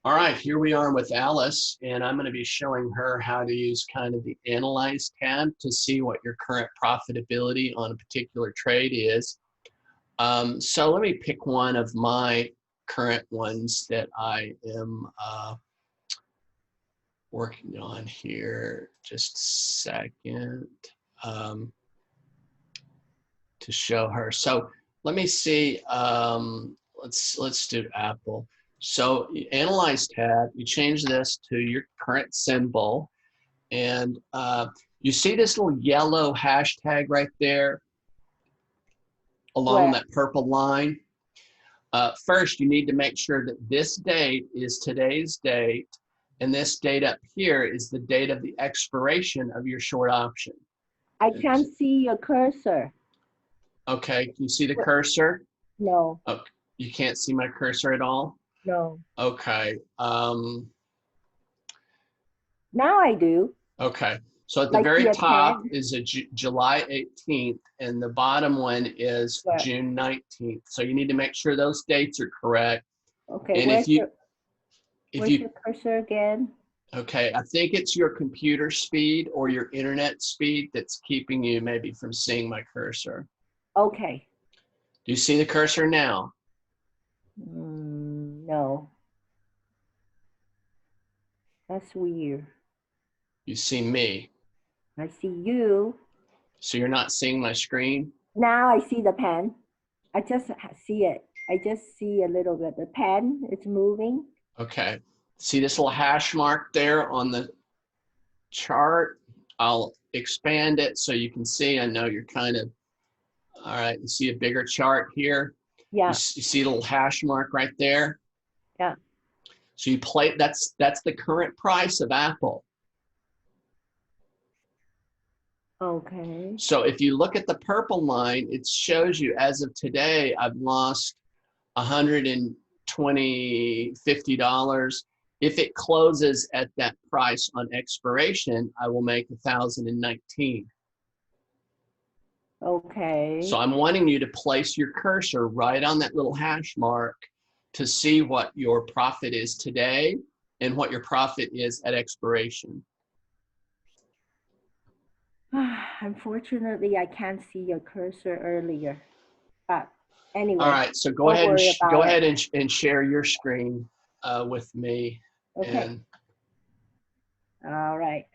All right, here we are with Alice, and I'm going to be showing her how to use kind of the Analyze tab to see what your current profitability on a particular trade is. So let me pick one of my current ones that I am working on here. Just a second to show her. So let me see. Let's do Apple. So you Analyze tab, you change this to your current symbol, and you see this little yellow hashtag right there along that purple line. First, you need to make sure that this date is today's date, and this date up here is the date of the expiration of your short option. I can't see your cursor. Okay, can you see the cursor? No. Oh, you can't see my cursor at all? No. Okay. Now I do. Okay. So at the very top is a July 18th, and the bottom one is June 19th. So you need to make sure those dates are correct. Okay. And where's your cursor again? Okay, I think it's your computer speed or your internet speed that's keeping you maybe from seeing my cursor. Okay. Do you see the cursor now? No. That's weird. You see me. I see you. So you're not seeing my screen? Now I see the pen. I just see it. I just see a little bit. The pen, it's moving. Okay. See this little hash mark there on the chart? I'll expand it so you can see. I know you're kind of, all right, you see a bigger chart here? Yeah. You see a little hash mark right there? Yeah. So you play, that's the current price of Apple. Okay. So if you look at the purple line, it shows you as of today, I've lost $120, $50. If it closes at that price on expiration, I will make 1,019. Okay. So I'm wanting you to place your cursor right on that little hash mark to see what your profit is today and what your profit is at expiration. Unfortunately, I can't see your cursor earlier. But anyway. All right, so go ahead and share your screen with me. Okay. All right.